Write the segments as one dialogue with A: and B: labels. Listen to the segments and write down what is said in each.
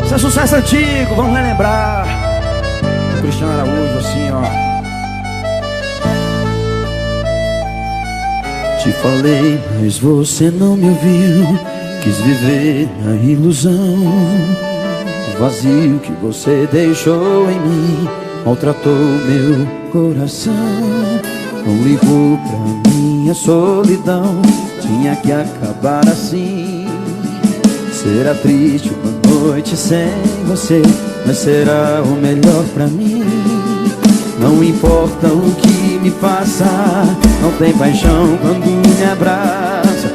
A: Isso é sucesso antigo, vamos relembrar. Cristiano Araújo, assim, ó.
B: Te falei, mas você não me ouviu. Quis viver na ilusão. O vazio que você deixou em mim maltratou meu coração. Não ligou pra minha solidão. Tinha que acabar assim. Será triste uma noite sem você, mas será o melhor pra mim. Não importa o que me faça, não tem paixão quando me abraça.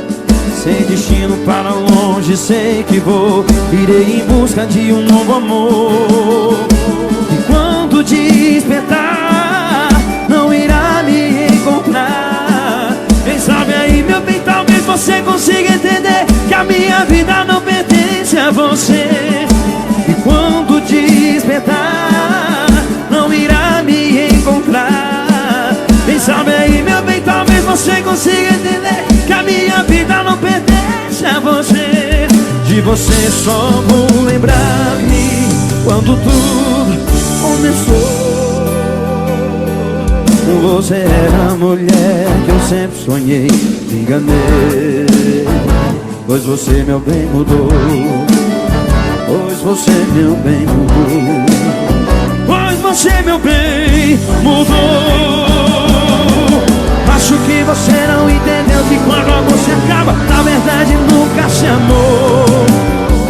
B: Sem destino para longe, sei que vou. Irei em busca de um novo amor. E quando despertar, não irá me encontrar. Quem sabe aí, meu bem, talvez você consiga entender que a minha vida não pertence a você. E quando despertar, não irá me encontrar. Quem sabe aí, meu bem, talvez você consiga entender que a minha vida não pertence a você. De você só vou lembrar-me quando tudo começou. Você era a mulher que eu sempre sonhei. Me enganei, pois você, meu bem, mudou. Pois você, meu bem, mudou. Pois você, meu bem, mudou. Acho que você não entendeu que quando o amor se acaba, na verdade nunca se amou.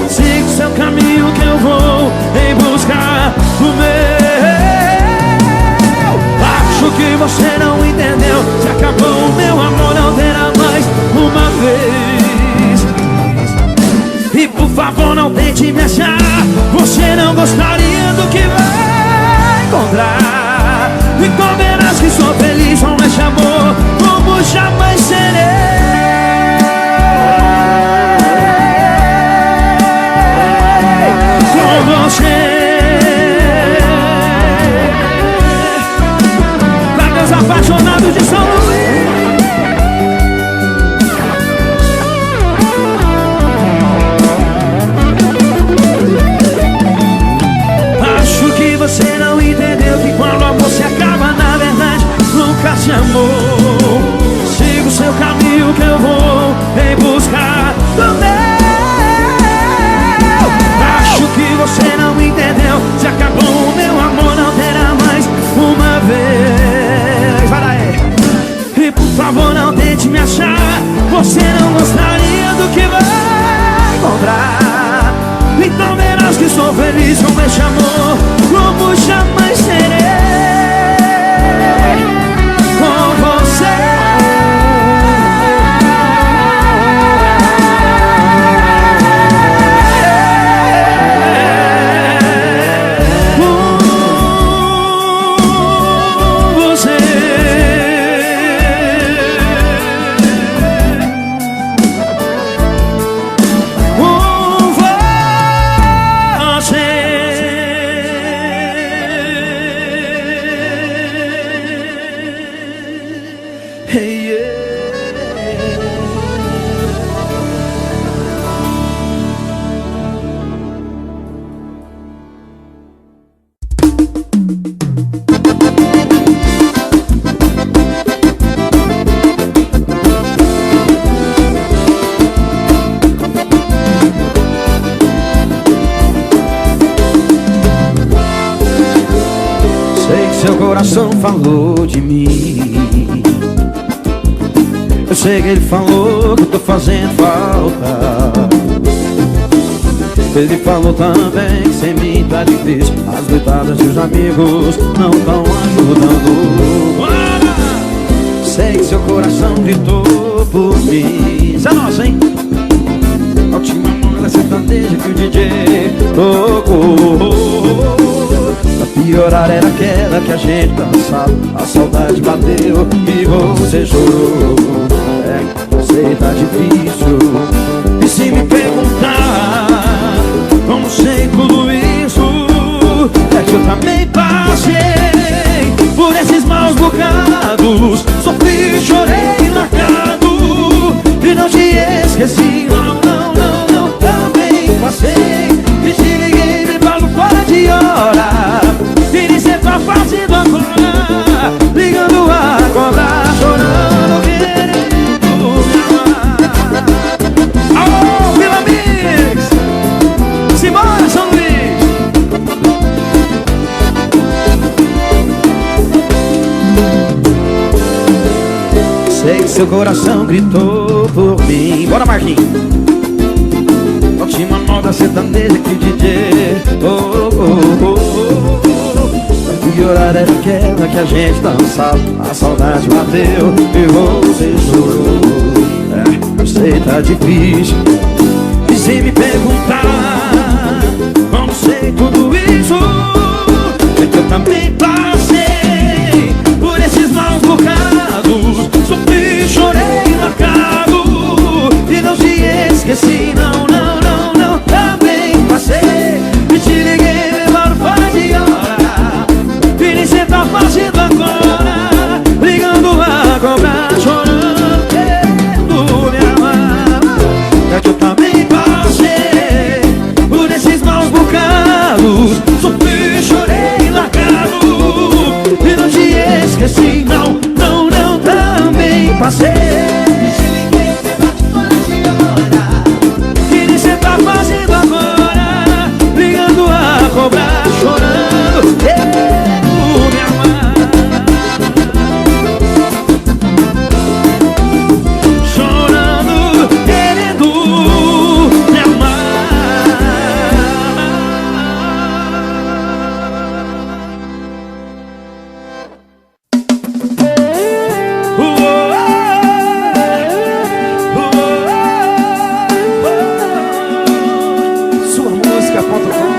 B: Siga o seu caminho que eu vou em busca do meu. Acho que você não entendeu. Se acabou o meu amor, não terá mais uma vez. E por favor não tente me achar. Você não gostaria do que vai encontrar. E como verás que sou feliz com esse amor, como jamais serei. Com você. Pra meus apaixonados de São Luís. Acho que você não entendeu que quando o amor se acaba, na verdade nunca se amou. Siga o seu caminho que eu vou em busca do meu. Acho que você não entendeu. Se acabou o meu amor, não terá mais uma vez. Vai aí. E por favor não tente me achar. Você não gostaria do que vai encontrar. Então verás que sou feliz com esse amor, como jamais serei. Com você. Seu coração falou de mim. Eu sei que ele falou que eu tô fazendo falta. Ele falou também que sem mim tá difícil. As noitadas e os amigos não tão ajudando. Sei que seu coração gritou por mim. Isso é nosso, hein? A última moda sertaneja que o DJ tocou. A pior era aquela que a gente dançava. A saudade bateu e você chorou. É, sei tá difícil. E se me perguntar como sei tudo isso, é que eu também passei por esses maus bocados. Sofri, chorei, largado e não te esqueci. Não, não, não, não, também passei e te liguei. seu coração gritou por mim. Bora, Marquinhos. Última moda sertaneja que DJ. Oh, oh, oh, oh. A pior era aquela que a gente dançava. A saudade bateu e você chorou. Eu sei, tá difícil. E se me perguntar como sei tudo isso, é que eu também passei por esses maus bocados. Sofri, chorei, marcado e não te esqueci, não, não, não, não. Também passei e te liguei, levando fora de hora. E nem cê tá fazendo agora, ligando a cobrar, chorando, querendo me amar. É que eu também passei por esses maus bocados. Sofri, chorei, largado e não te esqueci, não, não, não. Também passei e te liguei, levando fora de hora. E nem cê tá fazendo agora, ligando a cobrar, chorando, querendo me amar. Chorando, querendo me amar. Sua música.com.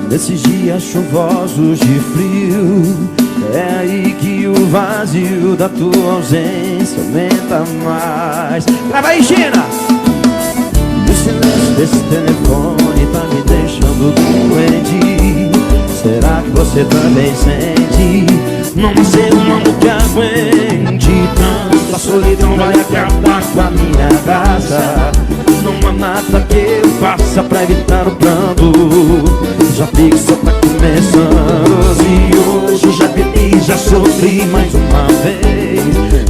B: Nesses dias chuvosos de frio, é aí que o vazio da tua ausência aumenta mais. Grava aí, China! O silêncio desse telefone tá me deixando doente. Será que você também sente? Não vai ser um amor que aguente tanto. A solidão vai acabar com a minha graça. Não há nada que eu faça pra evitar o pranto. Já vi que só tá começando. E hoje já bebi, já sofri mais uma vez.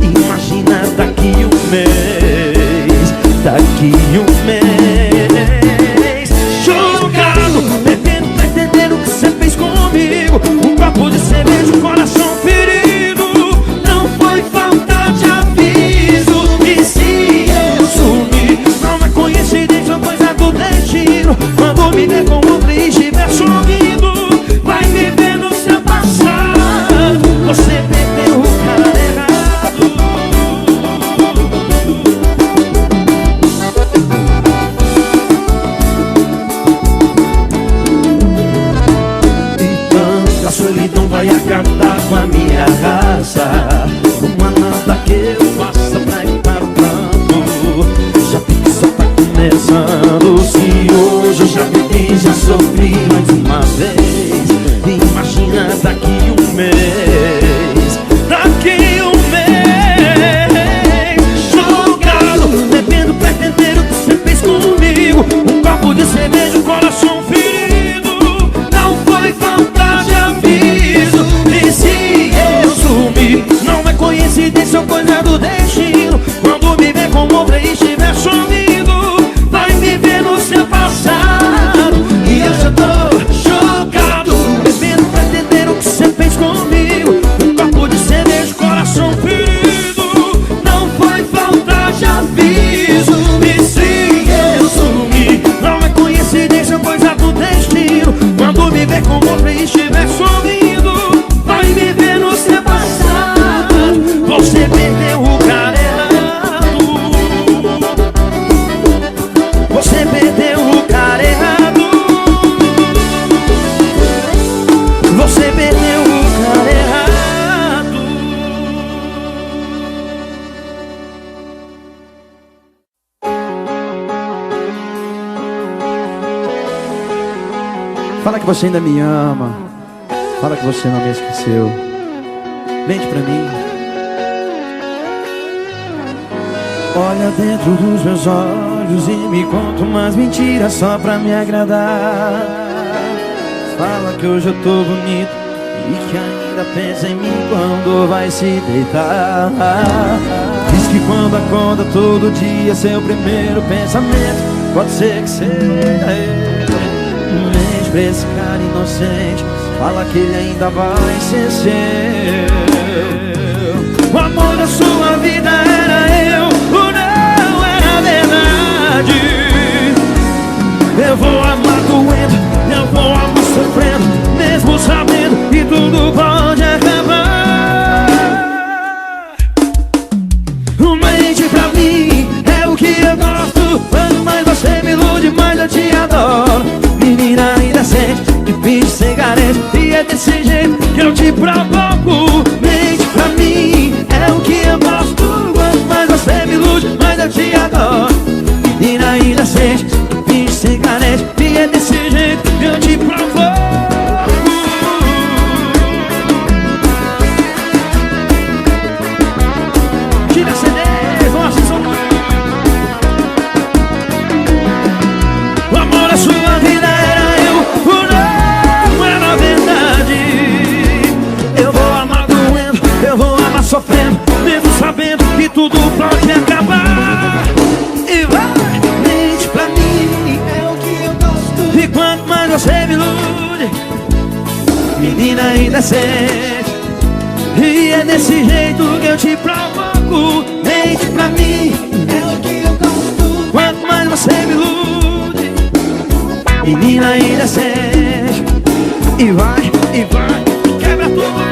B: Imagina daqui um mês, daqui um mês. Chocado, bebendo pra entender o que você fez comigo. Um copo de cerveja, um coração ferido. Não foi falta de aviso. E se eu sumir, não é coincidência, coisa do destino. Quando me ver com outro e estiver sorrindo, vai viver no seu passado. Você perdeu o cara errado. Então a solidão vai acabar com a minha raça. Não há nada que eu faça pra evitar o pranto. Já vi que só tá começando. Se hoje eu já bebi, já sofri mais uma vez. Imagina daqui um mês, daqui um mês. Chocado, bebendo pra entender o que você fez comigo. Um copo de cerveja, um coração ferido. Não foi falta de aviso. E se eu sumir, não é coincidência ou coisa do destino. Quando me ver com outra e estiver sorrindo, vai me ver no seu passado. E eu já tô chocado, bebendo pra entender o que você fez comigo. Um copo de cerveja, coração ferido. Não foi falta de aviso. E se eu sumir, não é coincidência, coisa do destino. Quando me ver com outra e estiver sorrindo, vai me ver no seu passado. Você perdeu o cara errado. Você perdeu o cara errado. Você perdeu o cara errado. Fala que você ainda me ama. Fala que você não me esqueceu. Mente pra mim. Olha dentro dos meus olhos e me conta umas mentiras só pra me agradar. Fala que hoje eu tô bonito e que ainda pensa em mim quando vai se deitar. Diz que quando acorda todo dia seu primeiro pensamento pode ser que seja ele. Mente pra esse cara inocente, fala que ele ainda vai ser seu.
A: O amor da sua vida era eu, ou não era verdade. Eu vou amar doendo, eu vou amar sofrendo, mesmo sabendo que tudo pode acabar. Mente pra mim, é o que eu gosto. Quanto mais você me ilude, mais eu te adoro. Menina inocente, que finge ser carente, e é desse jeito que eu te provoco. Mente pra mim, é o que eu gosto. Quanto mais você me ilude, mais eu te adoro. Menina inocente, que finge ser carente, e é desse jeito que eu te provoco. Tira a CD. O amor da sua vida era eu, ou não era verdade. Eu vou amar doendo, eu vou amar sofrendo, mesmo sabendo que tudo pode acabar. E vai, mente pra mim, é o que eu gosto. E quanto mais você me ilude, menina indecente, e é desse jeito que eu te provoco. Mente pra mim, é o que eu gosto. Quanto mais você me ilude, menina indecente, e vai, quebra tudo.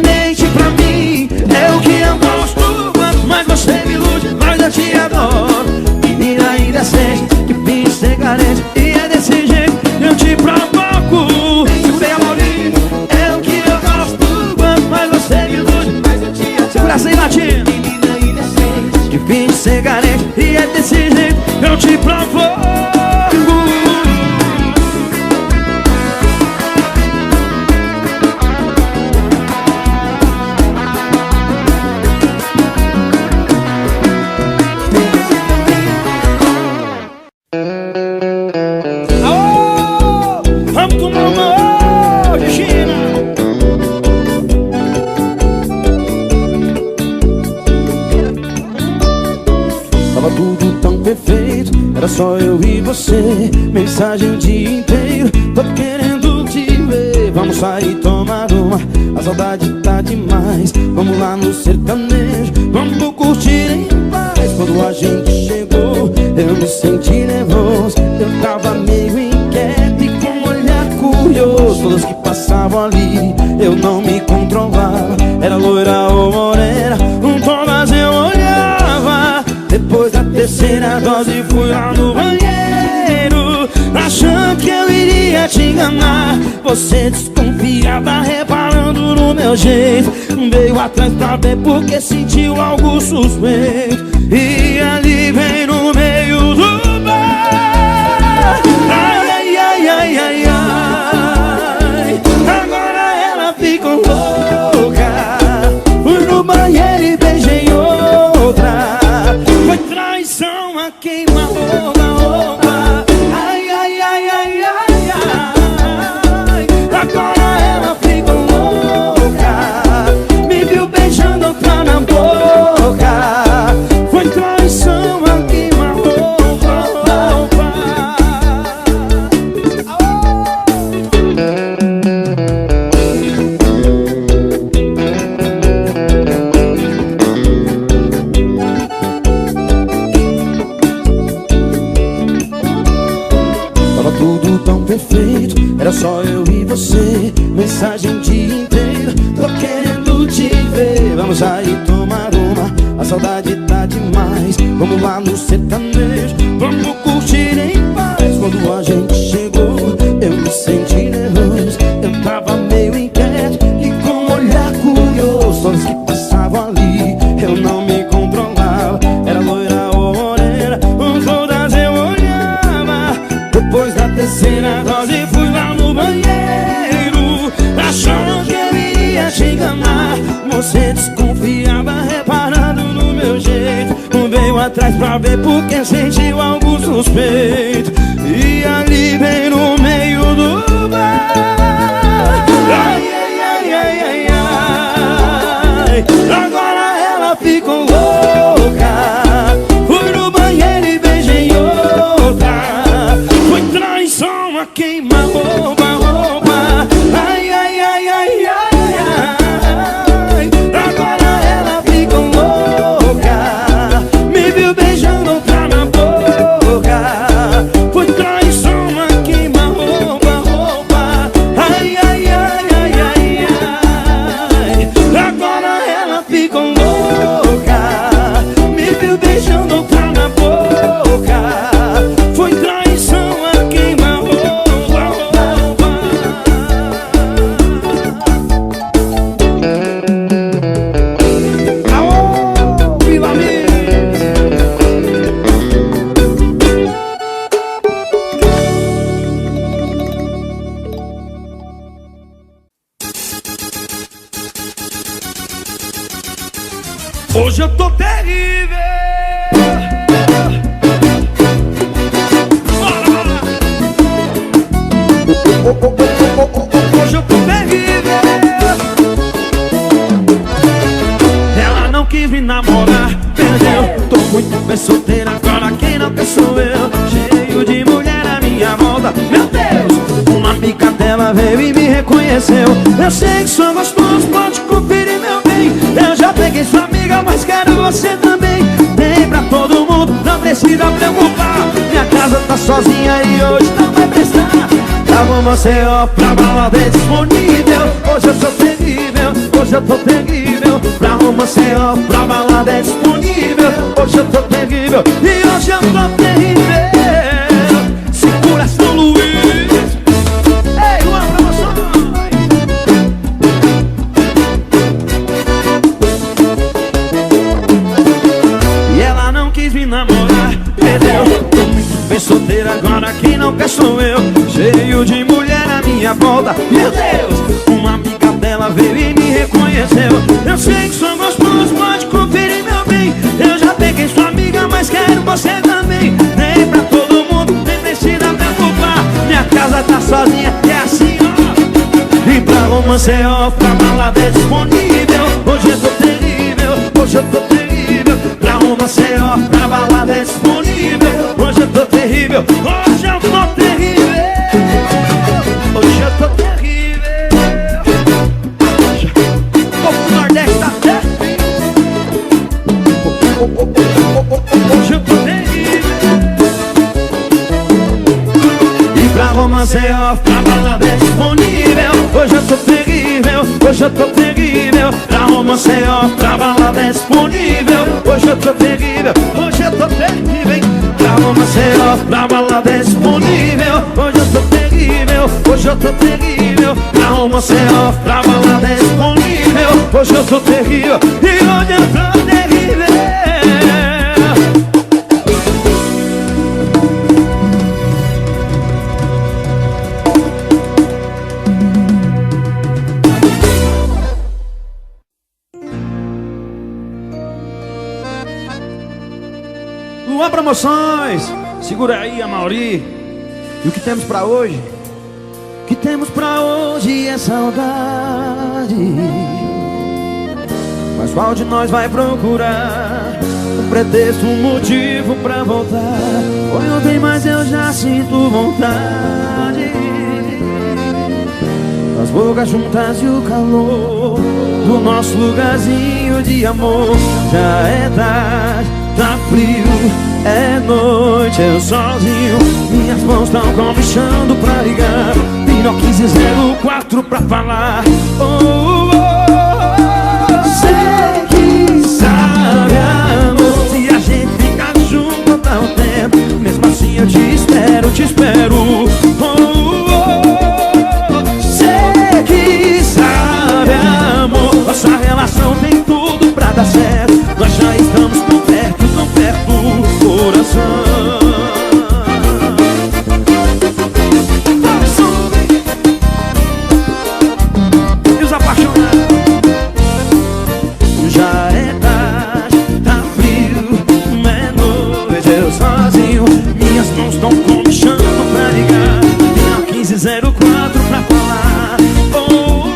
A: Mente pra mim, é o que eu gosto. Quanto mais você me ilude, mais eu te adoro. Menina indecente, que finge ser carente, e é desse jeito que eu te provoco. Segura a mãozinha, é o que eu gosto. Quanto mais você me ilude, mais eu te adoro. Segura assim, latinha. Menina indecente, que finge ser carente, e é desse jeito que eu te provoco.
B: Tava tudo tão perfeito, era só eu e você. Mensagem o dia inteiro, tô querendo te ver. Vamos sair tomar uma, a saudade tá demais. Vamos lá no sertanejo, vamos curtir em paz. Quando a gente chegou, eu me senti nervoso. Eu tava meio inquieto e com um olhar curioso. Todas que passavam ali, eu não me controlava. Era loira ou morena, todas eu olhava. Depois da terceira dose fui lá no banheiro, achando que eu iria te enganar. Você desconfiada, reparando no meu jeito, veio atrás pra ver porque sentiu algo suspeito. E ali bem no meio do bar, ai, ai, ai, ai, ai, ai. Agora ela ficou louca. Fui no banheiro e beijei outra. Foi traição a queima-roupa. Ai, ai, ai, ai, ai, ai. Agora ela ficou louca, me viu beijando outra na boca. Foi traição a queima-roupa. Tudo tão perfeito, era só eu e você. Mensagem o dia inteiro, tô querendo te ver. Vamos aí tomar uma, a saudade tá demais. Vamos lá no sertanejo, vamos curtir em paz. Quando a gente chegou, eu me senti nervoso. Eu tava meio inquieto e com um olhar curioso. Todos que passavam ali, eu não me controlava. Era loira ou morena, todas eu olhava. Depois da terceira dose fui lá no banheiro, achando que eu iria te enganar. Você desconfiava, reparando no meu jeito, veio atrás pra ver porque sentiu algo suspeito. E ali bem no meio do bar, ai, ai, ai, ai, ai, ai. Agora ela ficou louca. Fui no banheiro e beijei outra. Foi traição a queima-roupa. Ai, ai, ai, ai, ai, ai. Agora ela
A: Muito bem solteira, agora quem não quer sou eu. Cheio de mulher à minha volta. Meu Deus! Uma amiga dela veio e me reconheceu. Eu sei que sou gostoso, pode conferir, meu bem. Eu já peguei sua amiga, mas quero você também. Tem pra todo mundo, não precisa preocupar. Minha casa tá sozinha e hoje não vai prestar. Tava você, ó, pra balada é disponível. Hoje eu sou terrível, hoje eu tô terrível. Pra romance, ó, pra balada é disponível. Hoje eu tô terrível e hoje eu tô terrível. Segura São Luís. Ei, Luan Promoções. E ela não quis me namorar, perdeu. Tô muito bem solteira, agora quem não quer sou eu. Cheio de mulher à minha volta. Meu Deus! Uma amiga dela veio e me reconheceu. Eu sei que sou gostoso, pode conferir, meu bem. Eu já peguei sua amiga, mas quero você também. Nem pra todo mundo, nem precisa preocupar. Minha casa tá sozinha, é assim, ó. E pra romance, ó, pra balada é disponível. Hoje eu tô terrível, hoje eu tô terrível. Pra romance, ó, pra balada é disponível. Hoje eu tô terrível, hoje eu tô terrível. Hoje eu tô terrível. O Nordeste tá terrível. Hoje eu tô terrível. E pra romance, ó, pra balada é disponível. Hoje eu tô terrível, hoje eu tô terrível. Pra romance, ó, pra balada é disponível. Hoje eu tô terrível, hoje eu tô terrível, hein? Pra romance, ó, pra balada é disponível. Hoje eu tô terrível, hoje eu tô terrível. Pra romance, ó, pra balada é disponível. Hoje eu tô terrível e hoje eu tô terrível. Luan Promoções, segura aí, Amauri. E o que temos pra hoje? O que temos pra hoje é saudade. Mas qual de nós vai procurar um pretexto, um motivo pra voltar? Foi ontem, mas eu já sinto vontade. As bocas juntas e o calor do nosso lugarzinho de amor. Já é tarde, tá frio, é noite, eu sozinho. Minhas mãos tão comichando pra ligar. Vino 1504 pra falar. Oh, oh, oh. Sei que sabe, amor, se a gente ficar junto dá um tempo. Mesmo assim eu te espero, te espero. Oh, oh, oh. Sei que sabe, amor, nossa relação tem tudo pra dar certo. Nós já estamos tão perto, coração. E os apaixonados. Já é tarde, tá frio, é noite, eu sozinho. Minhas mãos tão comichando pra ligar. Minha 1504 pra falar. Oh, oh,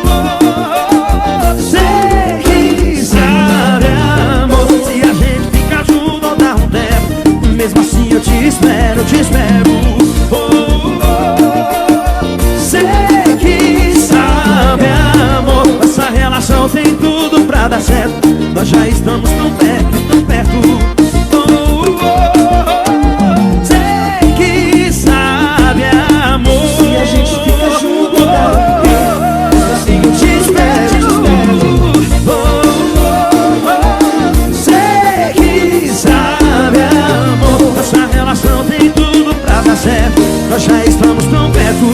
A: oh. Sei que sabe, amor, se a gente ficar junto ou dá um tempo. Mesmo assim eu te espero, te espero. Oh, oh, oh. Sei que sabe, amor, essa relação tem tudo pra dar certo. Nós já estamos tão perto, tão perto. Oh, oh, oh. Sei que sabe, amor, se a gente fica junto, assim eu te espero. Oh, oh, oh. Sei que sabe, amor, essa relação tem tudo pra dar certo. Nós já estamos tão perto,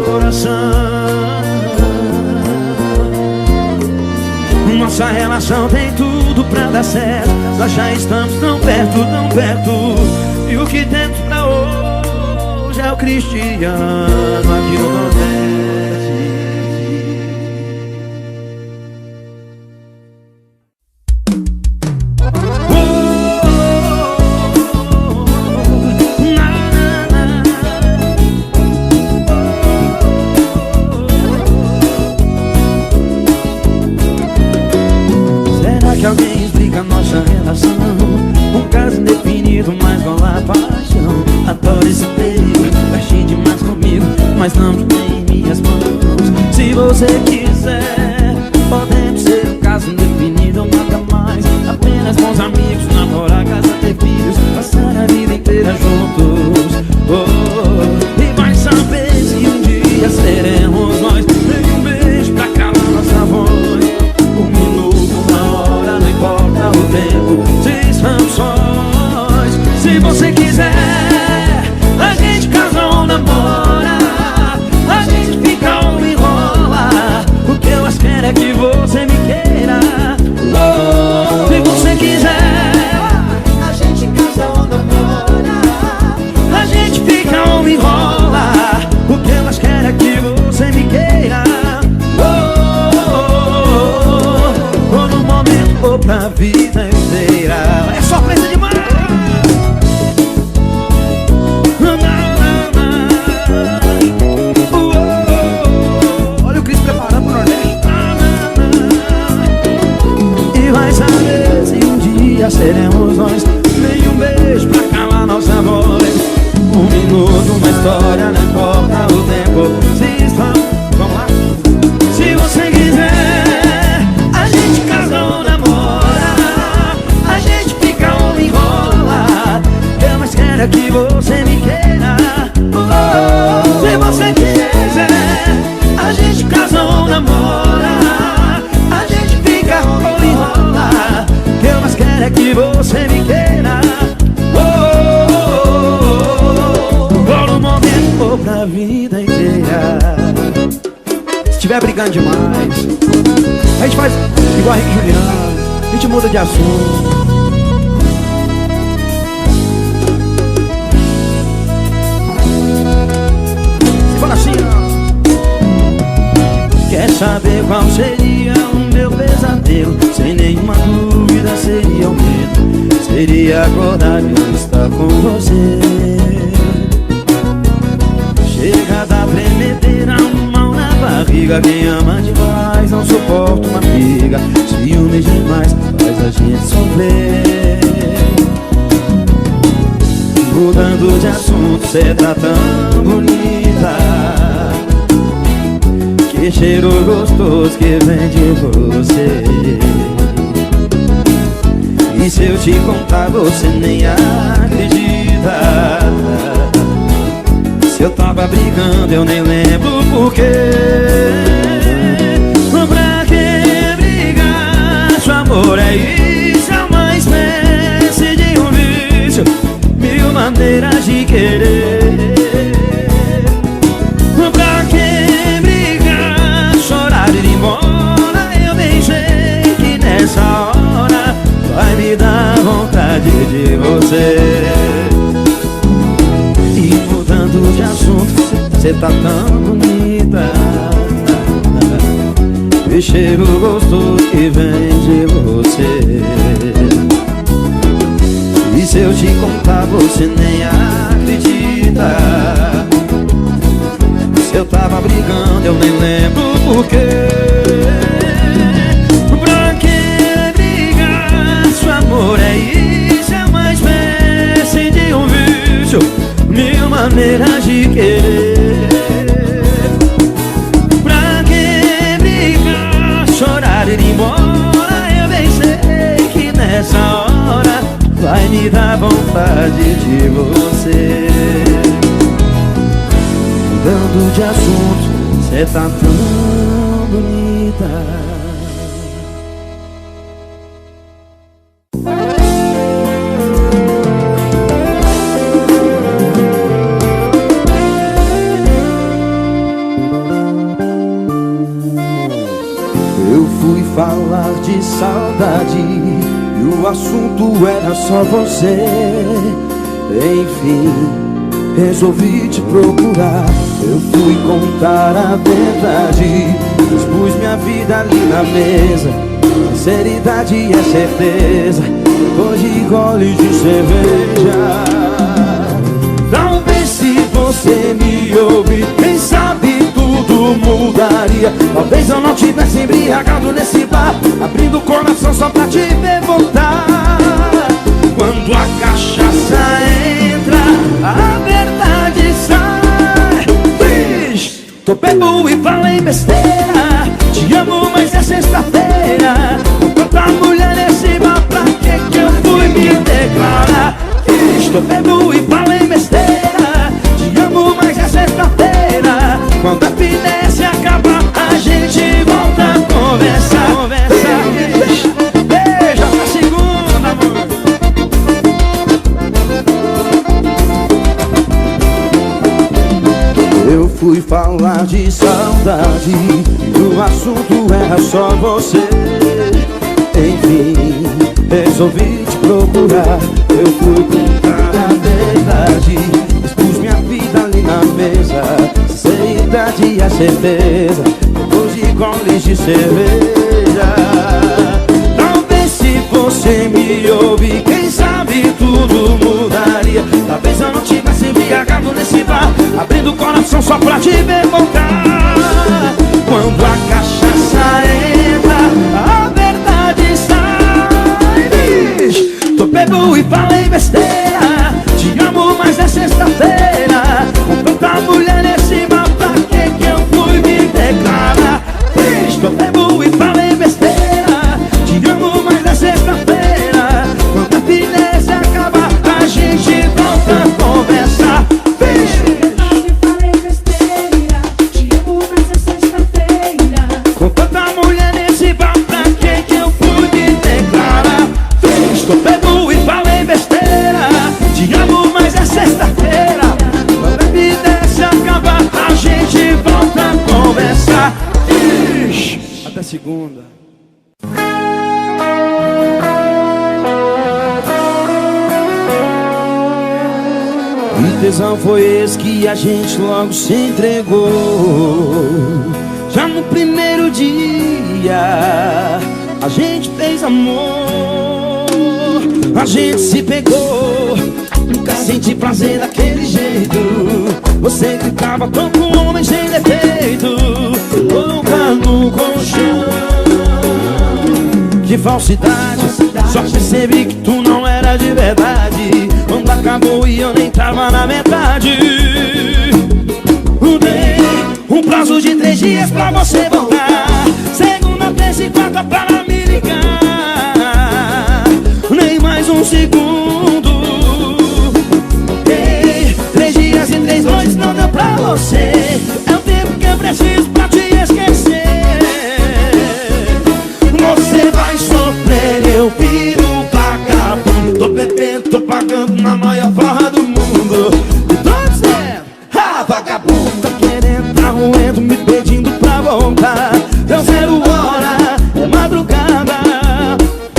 A: coração. Nossa relação tem tudo pra dar certo. Nós já estamos tão perto, e o que temos pra hoje é o cristiano aqui no Nordeste. Será que alguém explica nossa relação?
B: coração. Um caso indefinido, mas com a paixão. Adoro esse período, mexe demais comigo, mas não me tem em minhas mãos. Se você quiser, podemos ser um caso indefinido ou nada mais. Apenas bons amigos, namorar, casar, ter filhos, passar a vida inteira juntos. E vai saber se um dia seremos nós. Dei um beijo pra calar nossa voz. Um minuto, uma hora, não importa o tempo, se estamos sós. Se você quiser, a gente casa ou namora, a gente fica ou enrola. O que eu mais quero é que você me queira. Se você quiser,
C: A gente casa ou namora,
B: a gente fica ou enrola. O que eu mais quero é que você me queira. Ou no momento ou pra vida inteira. É surpresa demais.
A: Olha o Cris preparando pro Nordeste.
B: E vai saber se um dia seremos nós. Nem um beijo pra calar nossa voz. Um minuto, uma história, não importa o tempo. Se estamos, vamos lá. Se você quiser, a gente casa ou namora, a gente fica ou enrola. Eu mais quero é que você me queira. Se você quiser, a gente casa ou namora, a gente fica ou enrola. Eu mais quero é que você me queira. Por um momento ou pra vida inteira. Se estiver brigando demais, a gente faz igual a Henrique e Juliano, a gente muda de assunto. Se for assim, ó. Quer saber qual seria o meu pesadelo? Sem nenhuma dúvida seria o medo. Seria acordar e não estar com você. Chega da tremedeira, um mal na barriga. Quem ama demais não suporta uma briga. Ciúmes demais faz a gente sofrer. Mudando de assunto, cê tá tão bonita. Que cheiro gostoso que vem de você. E se eu te contar você nem acredita. Se eu tava brigando eu nem lembro porquê. Pra que brigar? Seu amor é isso, é uma espécie de um vício. Mil maneiras de querer. Pra que brigar? Chorar e ir embora. Eu bem sei que nessa hora vai me dar vontade de você. E mudando de assunto, cê tá tão bonita. Que cheiro gostoso que vem de você. E se eu te contar você nem acredita. Se eu tava brigando eu nem lembro porquê. Pra que brigar? Seu amor é isso, é uma espécie de um vício. Mil maneiras de querer. Pra que brigar? Chorar e ir embora. Eu bem sei que nessa hora vai me dar vontade de você. Mudando de assunto, cê tá tão bonita. Eu fui falar de saudade e o assunto era só você. Enfim, resolvi te procurar. Eu fui contar a verdade, expus minha vida ali na mesa. Sinceridade é certeza, hoje gole de cerveja. Talvez se você me ouvir, quem sabe tudo muda. mudaria. Talvez eu não tivesse embriagado nesse bar, abrindo o coração só pra te ver voltar. Quando a cachaça entra, a verdade sai. Fiz, tô bebo e falei besteira. Te amo, mas é sexta-feira. Com tanta mulher nesse bar, pra que eu fui me declarar? Fiz, tô bebo e falei besteira. Te amo, mas é sexta-feira. Quando a finesse acaba, a gente volta a conversar. Beija pra segunda, amor. Eu fui falar de saudade e o assunto era só você. Enfim, resolvi te procurar. Eu fui contar a verdade, expus minha vida ali na mesa, sinceridade e a certeza, depois de goles de cerveja. Talvez se você me ouvir, quem sabe tudo mudaria. Talvez eu não tivesse embriagado nesse bar, abrindo o coração só pra te ver voltar. Quando a cachaça entra, a verdade sai. Tô bebo e falei besteira. Te amo, mas é sexta-feira. Com tanta mulher nesse bar, pra que eu fui me declarar? Tô bebo e falei besteira. Te amo, mas é sexta-feira. Quando a finesse acaba, a gente volta a conversar. Com tanta mulher nesse bar, pra que eu fui me declarar? Tô bebo e falei besteira. Te amo, mas é sexta-feira. Quando a finesse acaba, a gente volta a conversar. Até segunda. Que tesão foi esse que a gente logo se entregou? Já no primeiro dia a gente fez amor, a gente se pegou. Nunca senti prazer daquele jeito. Você gritava como um homem sem defeito, louca no colchão. Que falsidade, só percebi que tu não era de verdade quando acabou e eu nem tava na metade. Dei um prazo de 3 dias pra você voltar. Segunda, terça e quarta para me ligar. Nem mais um segundo. Dei 3 dias e 3 noites, não deu pra você. É o tempo que eu preciso pra te esquecer. Você vai sofrer, eu viro vagabundo. Tô bebendo, tô pagando na maior farra do mundo. E tô dizendo, ah, vagabundo. Tá querendo, tá roendo, me pedindo pra voltar. Deu 0 hora, é madrugada.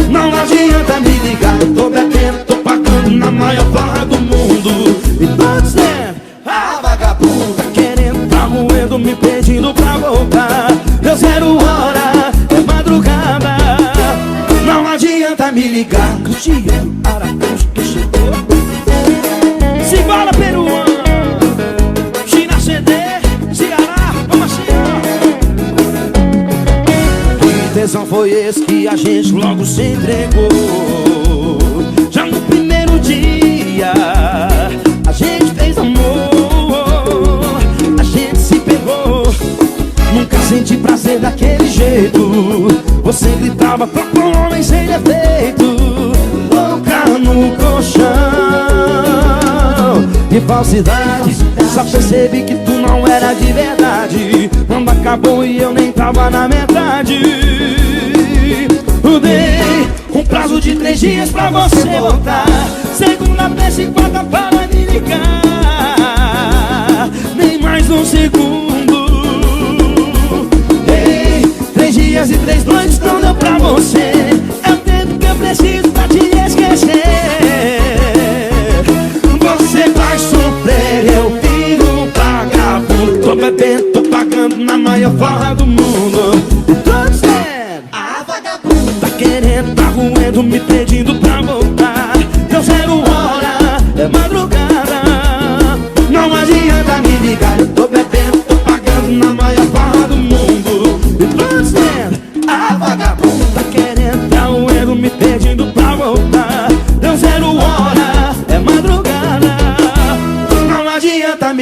B: Não adianta me ligar. Eu tô bebendo, tô pagando na maior farra do mundo. E tô dizendo, ah, vagabundo. Tá querendo, tá roendo, me pedindo pra voltar. Deu 0 hora, é madrugada. Não adianta me ligar. Cristiano Araújo que chegou. Simbora, peruano. China CD, Ceará, vamos assim, ó. Que tesão foi esse que a gente logo se entregou? Já no primeiro dia a gente fez amor, a gente se pegou. Nunca senti prazer daquele jeito. Você gritava como um homem sem defeito, louca no colchão. Que falsidade, só percebi que tu não era de verdade quando acabou e eu nem tava na metade. Dei um prazo de 3 dias pra você voltar. Segunda, terça e quarta para me ligar. Nem mais um segundo. Dei 3 dias e 3 noites, não deu pra você. É o tempo que eu preciso pra te esquecer. Você vai sofrer, eu viro vagabundo. Tô bebendo, tô pagando na maior farra do mundo. E tô dizendo, ah, vagabundo. Tá querendo, tá roendo, me pedindo pra voltar. Deu 0 hora, é madrugada.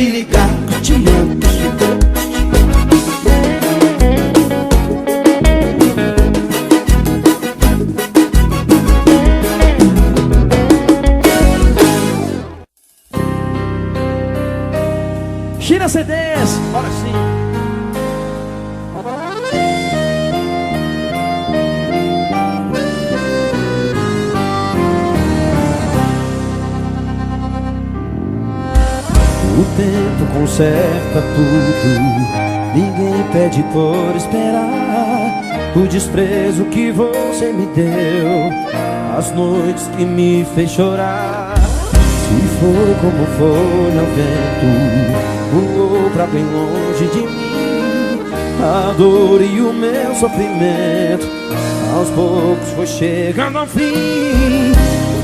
B: me ligar. Te amo,
A: China CDs, bora sim.
B: o tempo conserta tudo, ninguém pede por esperar. O desprezo que você me deu, as noites que me fez chorar. Se for como foi ao vento, voou pra bem longe de mim. A dor e o meu sofrimento aos poucos foi chegando ao fim.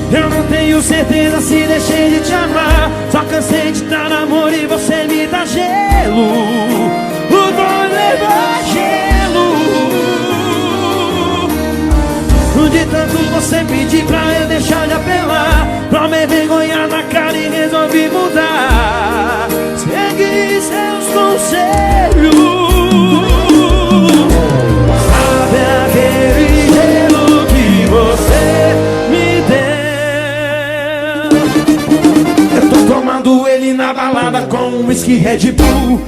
A: Eu não tenho certeza se deixei de te amar, só cansei de dar amor e você me dá gelo. O dom leva gelo. De tanto você pedir pra eu deixar de apelar, pra me envergonhar na cara e resolvi mudar. Segui seus conselhos. Sabe aquele gelo que você me deu? Eu tô tomando ele na balada com um whisky Red Bull.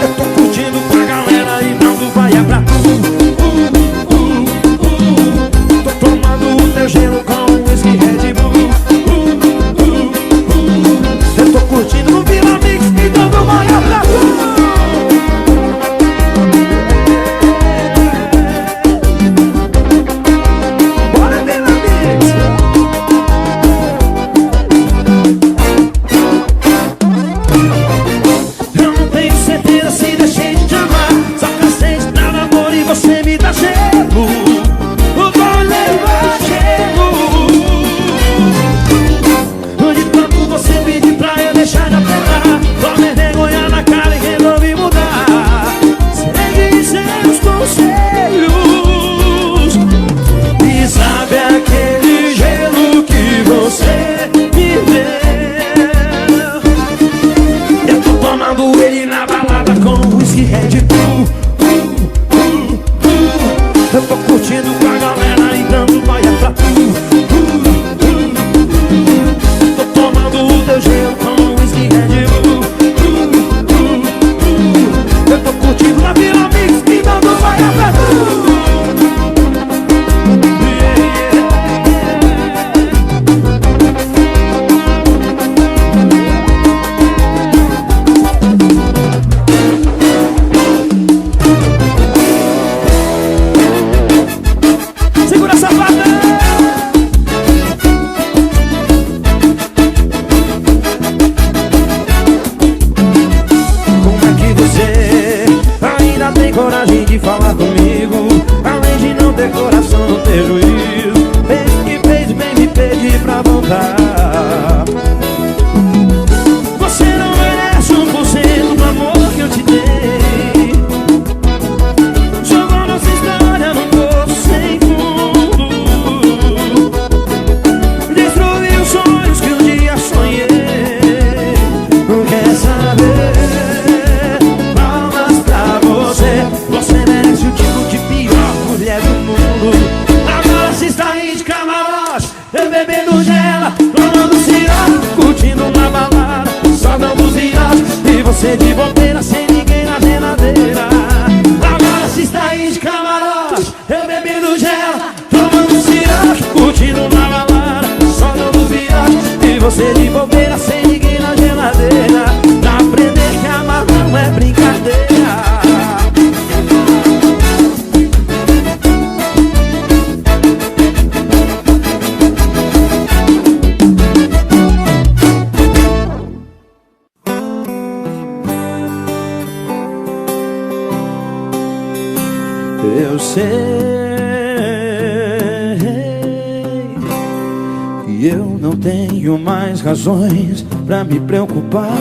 A: Eu tô curtindo com a galera e dando vaia pra tu. Tô tomando o teu gelo com um whisky Red Bull. Eu tô curtindo no Vila Mix e dando vaia pra tu. Bora Vila Mix. Eu não tenho certeza se deixei de te amar, só cansei de dar amor e você me dá gelo. O bom leva gelo. De tanto você pedir pra eu deixar de apelar, pra me envergonhar na cara e resolvi mudar. Segui seus conselhos. E sabe aquele gelo que você me deu? Eu tô tomando ele na balada com whisky Red Bull. Eu tô curtindo com a galera e dando vaia pra tu. Tô tomando o teu gelo com whisky Red Bull. Eu tô curtindo na Vila Mix e dando vaia pra tu. Segura essa parte. Como é que você ainda tem coragem de falar comigo, além de não ter coração, não ter juízo? Fez o que fez, bem me pedir pra voltar. Você não merece 1% do amor que eu te dei. Jogou nossa história num poço sem fundo, destruiu os sonhos que um dia sonhei. Não quer saber? Palmas pra você. Você merece o tipo de pior mulher do mundo. Agora se está aí de camarote, eu bebendo gela, tomando cirote, curtindo uma balada, só dando zirote, e você de bobeira sem ninguém na geladeira. Agora se está aí de camarote, eu bebendo gela, tomando cirote, curtindo uma balada, só dando zirote, e você de bobeira sem ninguém na geladeira. Pra aprender que amar não é brincadeira.
B: eu sei que eu não tenho mais razões pra me preocupar.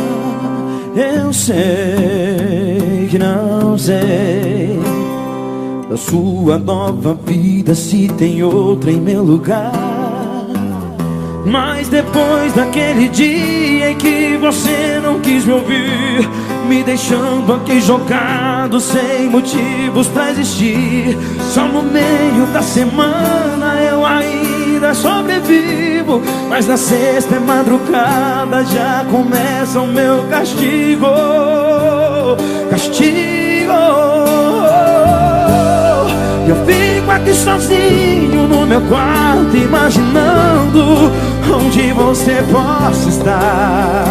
B: Eu sei que não sei da sua nova vida, se tem outra em meu lugar.
A: Mas depois daquele dia em que você não quis me ouvir, me deixando aqui jogado sem motivos pra existir, só no meio da semana eu ainda sobrevivo, mas na sexta é madrugada, já começa o meu castigo. Castigo. Eu fico aqui sozinho no meu quarto, imaginando onde você possa estar,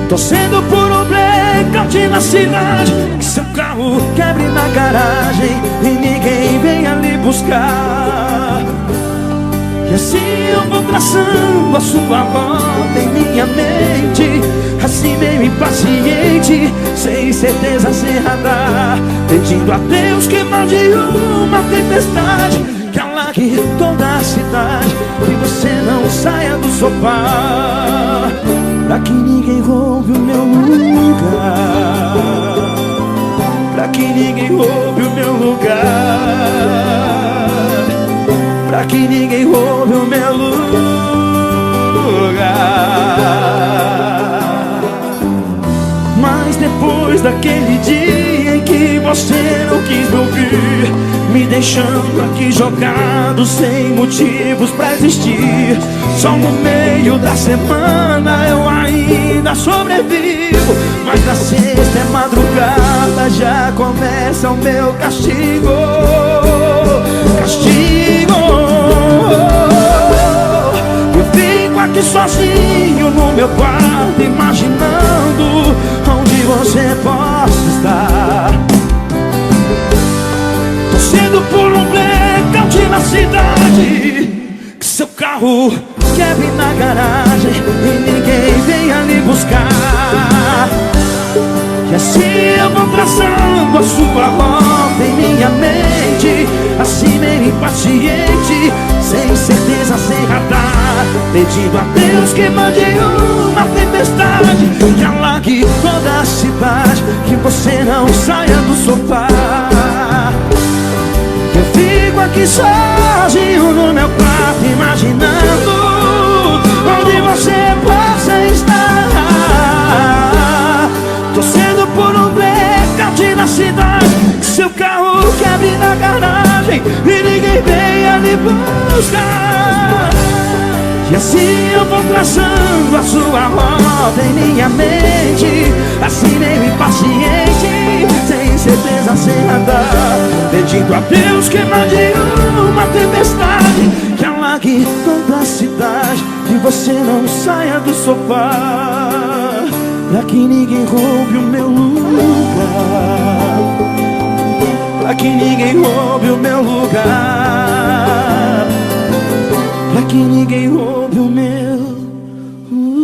A: torcendo por um blackout na cidade, que seu carro quebre na garagem e ninguém venha lhe buscar. E assim eu vou traçando a sua rota em minha mente, assim meio impaciente, sem certeza, sem radar, pedindo a Deus que mande uma tempestade que alague toda a cidade, que você não saia do sofá, pra que ninguém roube o meu lugar, pra que ninguém roube o meu lugar, pra que ninguém roube o meu lugar. Mas depois daquele dia em que você não quis me ouvir, me deixando aqui jogado sem motivos pra existir, só no meio da semana eu ainda sobrevivo, mas na sexta é madrugada, já começa o meu castigo. Castigo. Eu fico aqui sozinho no meu quarto, imaginando onde você possa estar, torcendo por um blackout na cidade, que seu carro quebre na garagem e ninguém venha lhe buscar. E assim eu vou traçando a sua rota em minha mente, assim meio impaciente, sem certeza, sem radar, pedindo a Deus que mande uma tempestade que alague toda a cidade, que você não saia do sofá. Eu fico aqui sozinho no meu quarto, imaginando onde você possa estar, torcendo por um blackout na cidade, que seu carro quebre na garagem e ninguém venha lhe buscar. E assim eu vou traçando a sua rota em minha mente, assim meio impaciente, sem certeza, sem radar, pedindo a Deus que mande uma tempestade que alague toda a cidade, que você não saia do sofá, pra que ninguém roube o meu lugar, pra que ninguém roube o meu lugar, pra que ninguém roube o meu lugar.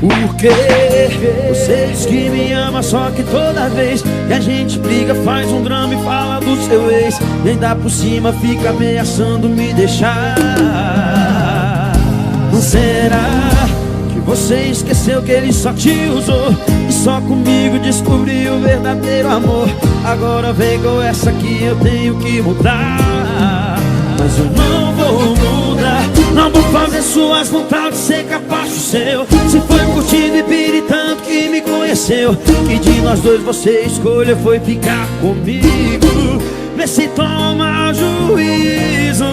A: Porque você diz que me ama, só que toda vez que a gente briga faz um drama e fala do seu ex, e ainda por cima fica ameaçando me deixar. Não será que você esqueceu que ele só te usou e só comigo descobriu o verdadeiro amor? Agora vem com essa que eu tenho que mudar, mas eu não vou mudar, não vou fazer suas vontades ser capaz do seu. Se foi curtindo e piritando que me conheceu, que de nós dois você escolha foi ficar comigo. Vê se toma juízo.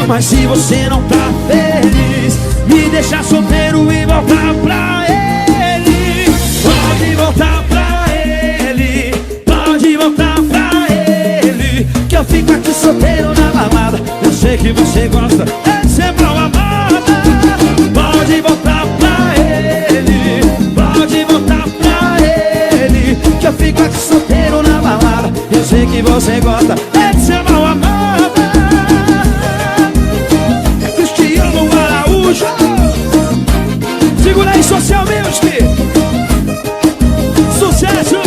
A: Mas se você não tá feliz, me deixa solteiro e voltar pra ele. Pode voltar pra ele, pode voltar pra ele, que eu fico aqui solteiro na balada. Eu sei que você gosta de ser mal amada. Pode voltar pra ele, pode voltar pra ele, que eu fico aqui solteiro na balada. Eu sei que você gosta de ser mal amada. É Cristiano Araújo. Segura aí, Social Music. Sucesso.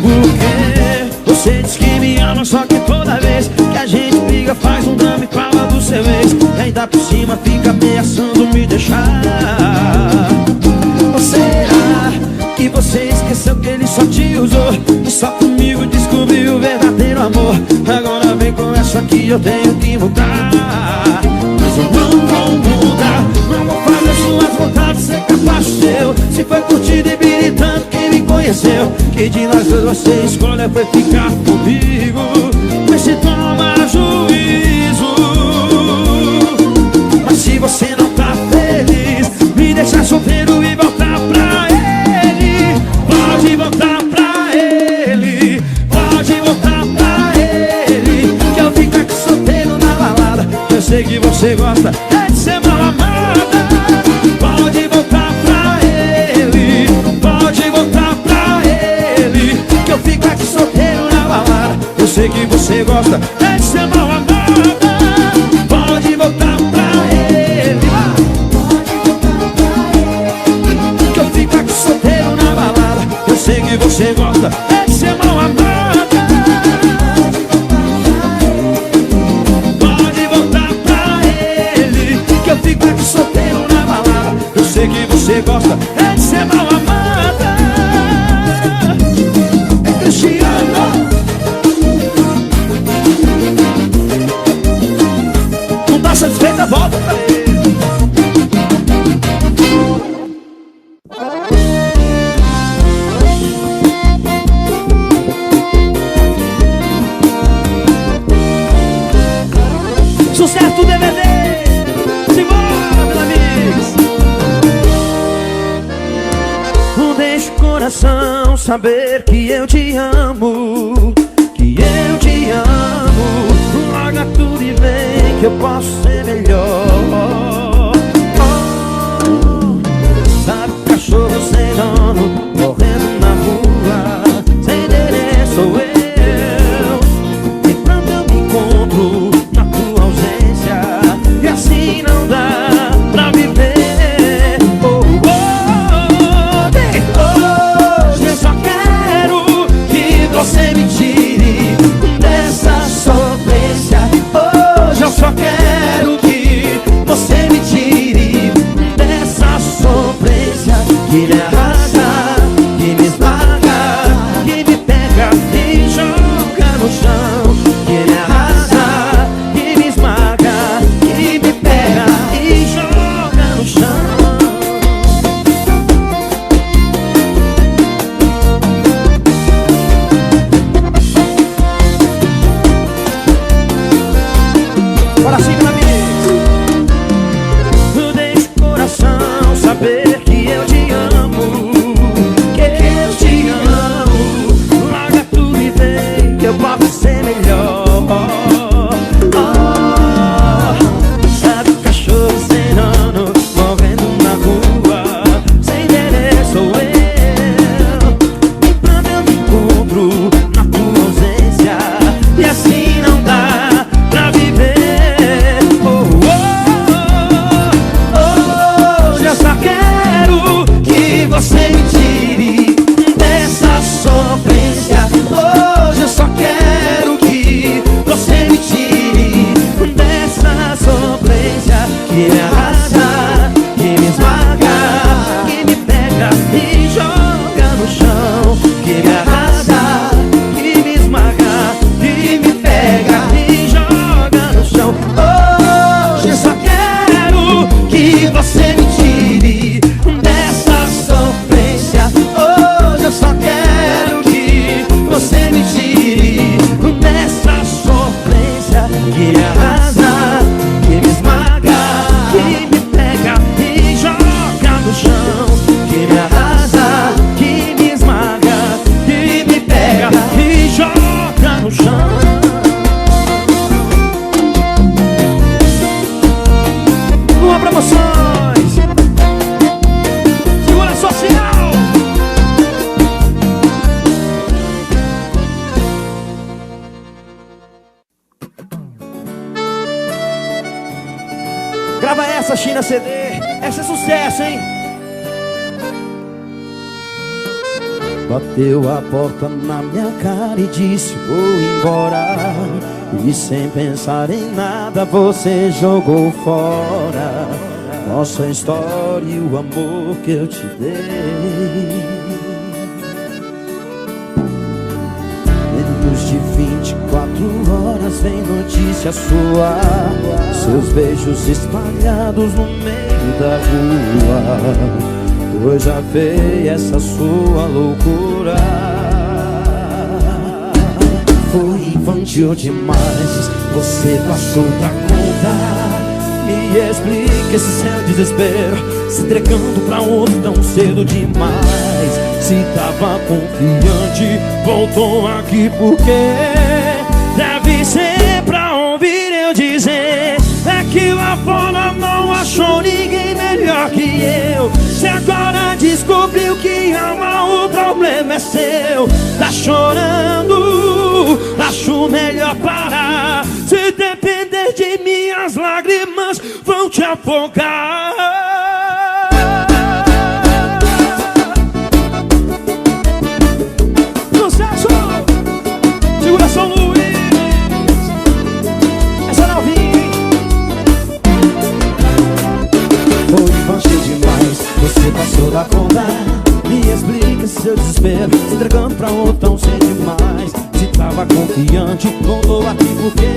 A: Porque você diz que me ama, Só que toda vez que a gente briga faz um drama e fala do seu ex, e ainda por cima fica ameaçando me deixar. Ou será que você esqueceu que ele só te usou e só comigo descobriu o verdadeiro amor? Agora vem com essa que eu tenho que mudar. Mas eu não vou mudar, não vou fazer suas vontades ser capaz seu. Se foi curtido e militando quem me conheceu, que de nós dois você escolhe foi ficar comigo. Mas se toma juízo. Mas se você não tá feliz, me deixa solteiro e voltar pra ele. Pode voltar pra ele, pode voltar pra ele, que eu fico aqui solteiro na balada. Eu sei que você gosta é de ser mal amada. Pode voltar pra ele, pode voltar pra ele, que eu fico aqui solteiro na balada. Eu sei que você gosta é de ser mal amada. Pode voltar pra ele, que eu fico aqui solteiro na balada. Eu sei que você gosta é de ser mal amada. Pode voltar pra ele, que eu fico aqui solteiro na balada. Eu sei que você gosta é de ser mal amada. É Cristiano. Não tá satisfeita, volta pra ele. Sucesso do DVD. Simbora, meus amigos. Não deixe o coração saber que eu te amo, que eu te amo. Larga tudo e vem que eu posso ser melhor. Sabe, cachorro sem dono, morrendo na rua, sem endereço sou eu. E quando eu me encontro na tua ausência, e assim não dá pra viver. Hoje eu só quero que você me tire dessa sofrência. Hoje eu só quero que você me tire dessa sofrência, que me arrasa, que me esmaga, que me pega e joga no chão. Que me arrasa, que me esmaga, que me pega e joga no chão. Bora sim, meu amigo. Deixa o coração saber que eu te amo, que eu te amo. Larga tudo e vem que eu posso ser melhor. Sabe, cachorro sem dono, morrendo na rua, sem endereço sou eu. E quando eu me encontro na tua ausência, e assim não dá pra viver. Hoje eu só quero que você me tire dessa sofrência. Hoje eu só quero que você me tire dessa sofrência, que me arrasa, que me esmaga, que me pega e joga no chão. Que me arrasa, que me esmaga, que me pega e joga no chão. Hoje eu só quero que você me tire dessa sofrência. Hoje eu só quero que você me tire dessa sofrência, que me arrasa, que me esmaga, que me pega e joga no chão. Que me arrasa, que me esmaga, que me pega e joga no chão. Uma promoções, segura social. Grava essa, China CD. Essa é sucesso, hein?
B: bateu a porta na minha cara e disse vou embora. E sem pensar em nada você jogou fora nossa história e o amor que eu te dei. Menos de 24 horas vem notícia sua, seus beijos espalhados no meio da rua. Coisa feia essa sua loucura. Foi infantil demais, você passou da conta. Me explica esse seu desespero, se entregando pra outro tão cedo demais. Se tava confiante, voltou aqui porque deve ser pra ouvir eu dizer é que lá fora não achou ninguém melhor que eu. Se agora descobriu que ama, o problema é seu. Tá chorando, acho melhor parar. Se depender de mim, as lágrimas vão te afogar. Sucesso! Segura São Luís. Essa não vim. Foi infantil demais, você passou da conta. Me explica seu desespero, se entregando pra outro tão cedo demais. Se tava confiante, voltou aqui porque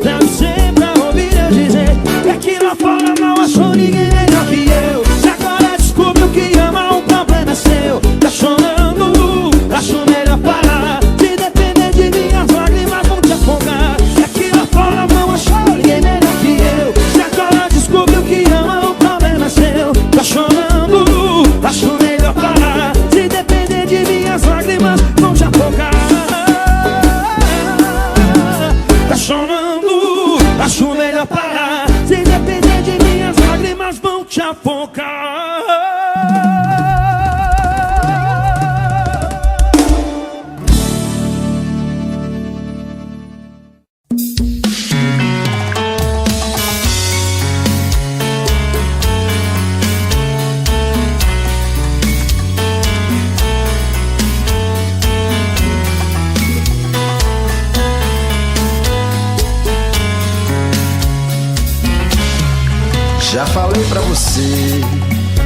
B: deve ser pra ouvir eu dizer é que lá fora não achou ninguém melhor que eu. Se agora descobriu que ama, o problema é seu. Tá chorando, acho melhor parar. Se depender de mim, as lágrimas vão te afogar. É que lá fora não achou ninguém melhor que eu. Se agora descobriu que ama, o problema é seu. Tá chorando, acho melhor parar. Se depender de mim, as lágrimas vão te afogar. Tá chorando, acho melhor parar. Se depender de mim, as lágrimas vão te afogar.
D: Já falei pra você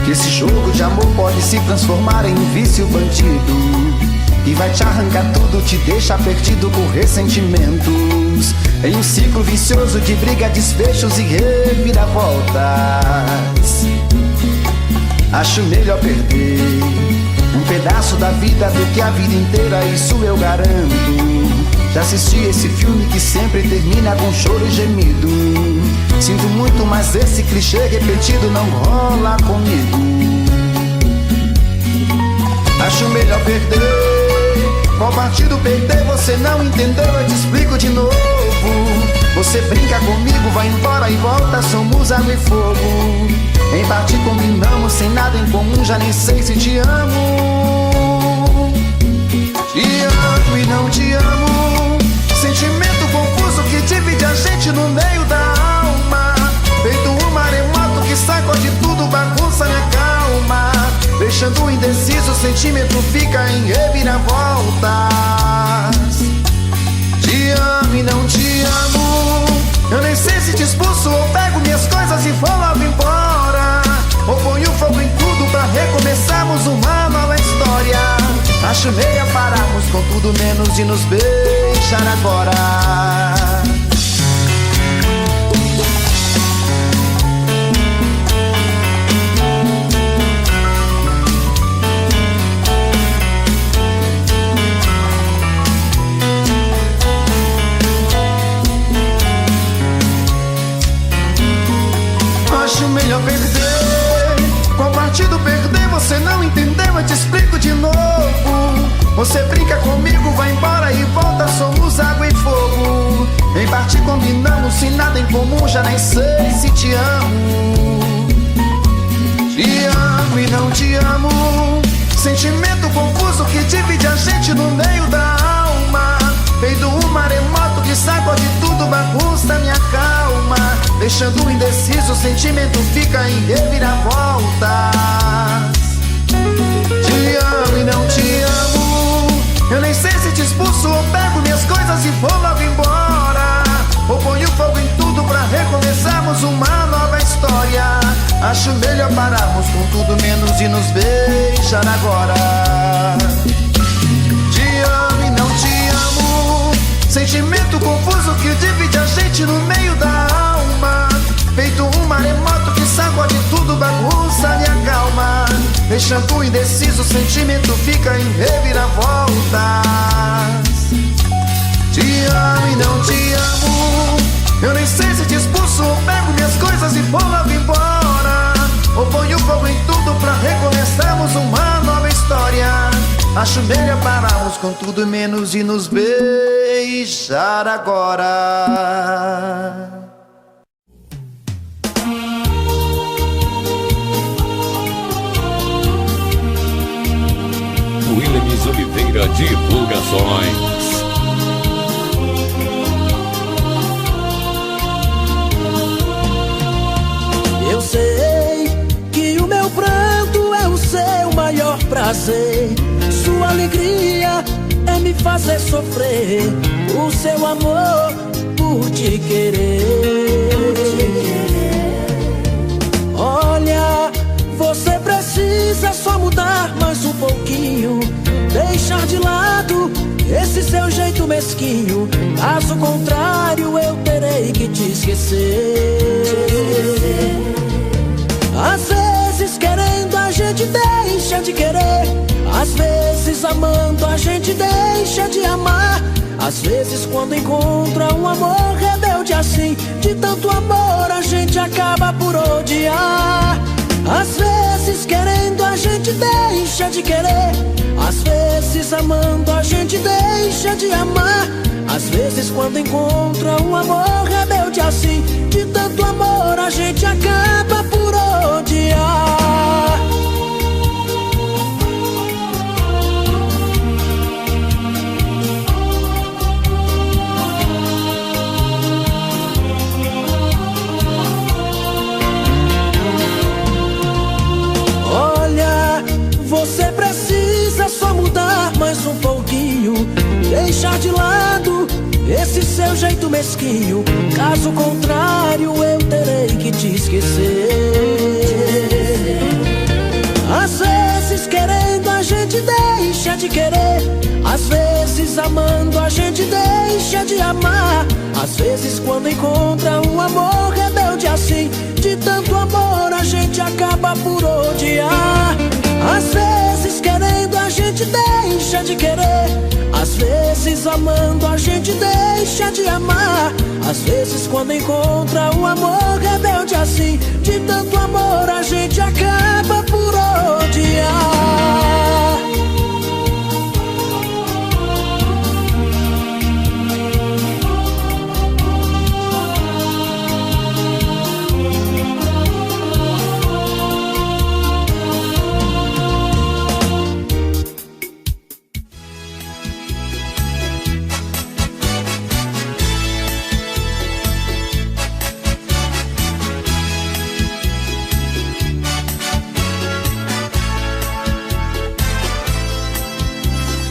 D: que esse jogo de amor pode se transformar em um vício bandido e vai te arrancar tudo, te deixar perdido com ressentimentos, em um ciclo vicioso de briga, desfechos e reviravoltas. Acho melhor perder um pedaço da vida do que a vida inteira, isso eu garanto. Já assisti esse filme que sempre termina com choro e gemido. Sinto muito, mas esse clichê repetido não rola comigo. Acho melhor perder. Qual partido perder? Você não entendeu, eu te explico de novo. Você brinca comigo, vai embora e volta, somos água e fogo. Em parte combinamos, sem nada em comum, já nem sei se te amo. Te amo e não te amo. Sentimento confuso que divide a gente no meio da alma. Feito um maremoto que sacode tudo, bagunça minha calma. Deixando indeciso, o sentimento fica em reviravoltas. Te amo e não te amo. Eu nem sei se te expulso ou pego minhas coisas e vou logo embora, ou ponho fogo em tudo pra recomeçarmos uma nova história. Acho meio pararmos com tudo menos de nos beijar agora. Acho melhor perder. Qual partido perder? Você não entendeu, eu te explico de novo. Você brinca comigo, vai embora e volta, somos água e fogo. Em parte combinamos, sem nada em comum, já nem sei se te amo. Te amo e não te amo. Sentimento confuso que divide a gente no meio da alma. Feito um maremoto que sacode tudo, bagunça minha calma. Deixando indeciso, o sentimento fica em reviravoltas. Te amo e não te amo. tudo menos de nos beijar agora. Te amo e não te amo, sentimento confuso que divide a gente no meio da alma. Feito um maremoto que sacode tudo, bagunça e acalma. Deixando indeciso, o sentimento fica em reviravoltas. Te amo e não te amo, eu nem sei se te expulso ou pego minhas coisas e vou logo embora. Ou ponho fogo em tudo pra recomeçarmos uma nova história. Acho melhor pararmos com tudo menos de nos beijar agora.
E: Williams Oliveira Divulgações.
F: Eu sei que o meu pranto é o seu maior prazer. Sua alegria é me fazer sofrer. O seu amor por te querer. Olha, você precisa só mudar mais um pouquinho. Deixar de lado esse seu jeito mesquinho. Caso contrário eu terei que te esquecer. Às vezes querendo a gente deixa de querer. Às vezes amando a gente deixa de amar. Às vezes quando encontra um amor rebelde assim, de tanto amor a gente acaba por odiar. Às vezes querendo a gente deixa de querer. Às vezes amando a gente deixa de amar. Às vezes quando encontra um amor rebelde assim, de tanto amor a gente acaba por odiar. Olha, você precisa só mudar mais um pouquinho. Deixar de lado esse seu jeito mesquinho. Caso contrário eu terei que te esquecer. Às vezes querendo a gente deixa de querer. Às vezes amando a gente deixa de amar. Às vezes quando encontra um amor rebelde assim, de tanto amor a gente acaba por odiar. Às vezes querendo a gente deixa de querer. Às vezes amando a gente deixa de amar. Às vezes quando encontra um amor rebelde assim, de tanto amor a gente acaba por odiar.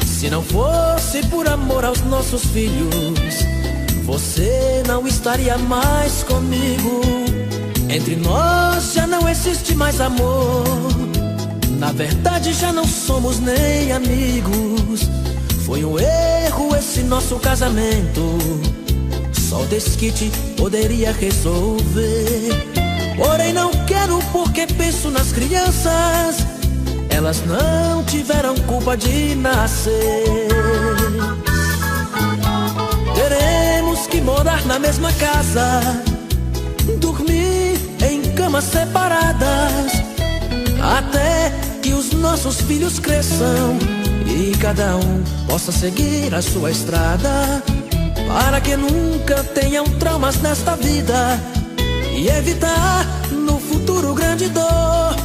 F: Se não fosse por amor aos nossos filhos, você não estaria mais comigo. Entre nós já não existe mais amor. Na verdade já não somos nem amigos. Foi um erro esse nosso casamento. Só o desquite poderia resolver. Porém não quero porque penso nas crianças. Elas não tiveram culpa de nascer. Teremos que morar na mesma casa, dormir em camas separadas, até que os nossos filhos cresçam e cada um possa seguir a sua estrada, para que nunca tenham traumas nesta vida e evitar no futuro grande dor.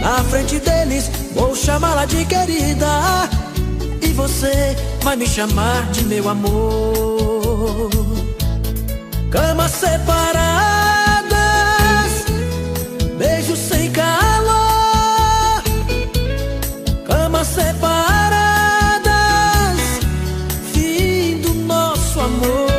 F: Na frente deles vou chamá-la de querida, e você vai me chamar de meu amor. Camas separadas, beijos sem calor. Camas separadas, fim do nosso amor.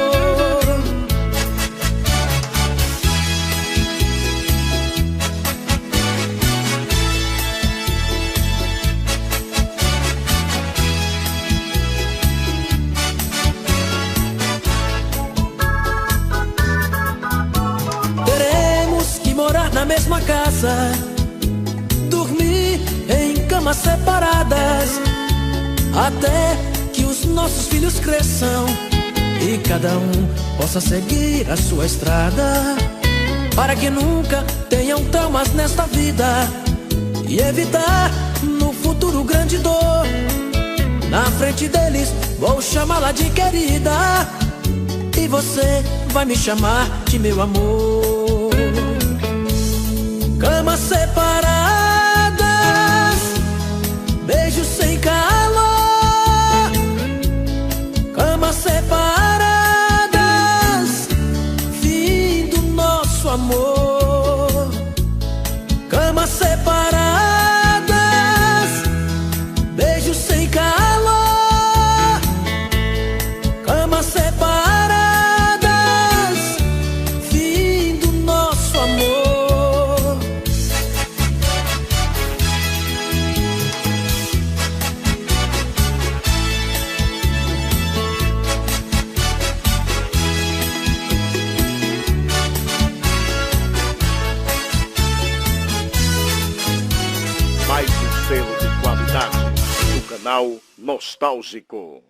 F: mesma casa, dormir em camas separadas, até que os nossos filhos cresçam e cada um possa seguir a sua estrada, para que nunca tenham traumas nesta vida e evitar no futuro grande dor. Na frente deles vou chamá-la de querida, e você vai me chamar de meu amor. Camas separadas, beijos sem calor. Camas separadas, fim do nosso amor. Camas separadas, beijos sem calor. Camas separadas, fim do nosso amor.
G: Mais um selo de qualidade do canal Nostálgico.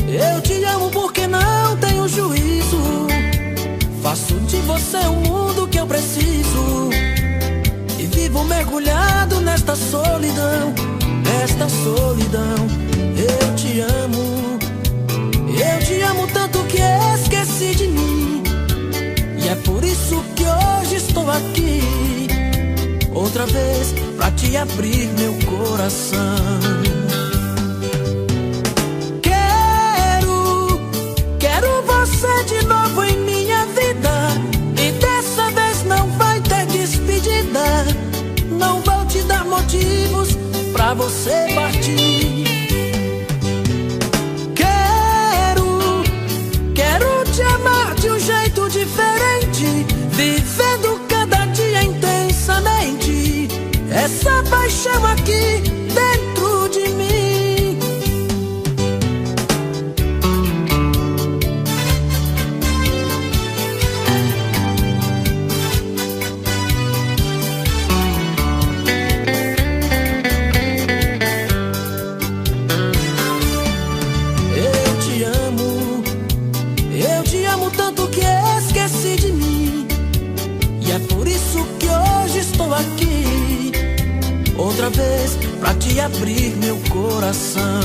F: Eu te amo porque não tenho juízo. Faço de você o mundo que eu preciso, e vivo mergulhado nesta solidão, nesta solidão. Eu te amo tanto que esqueci de mim, e é por isso que hoje estou aqui, outra vez pra te abrir meu coração. Quero você de novo em minha vida, e dessa vez não vai ter despedida. Não vou te dar motivos pra você partir. Quero te amar de um jeito diferente, vivendo cada dia intensamente essa paixão aqui dentro de mim. Eu te amo tanto que esqueci de mim, e é por isso que hoje estou aqui, outra vez pra te abrir meu coração.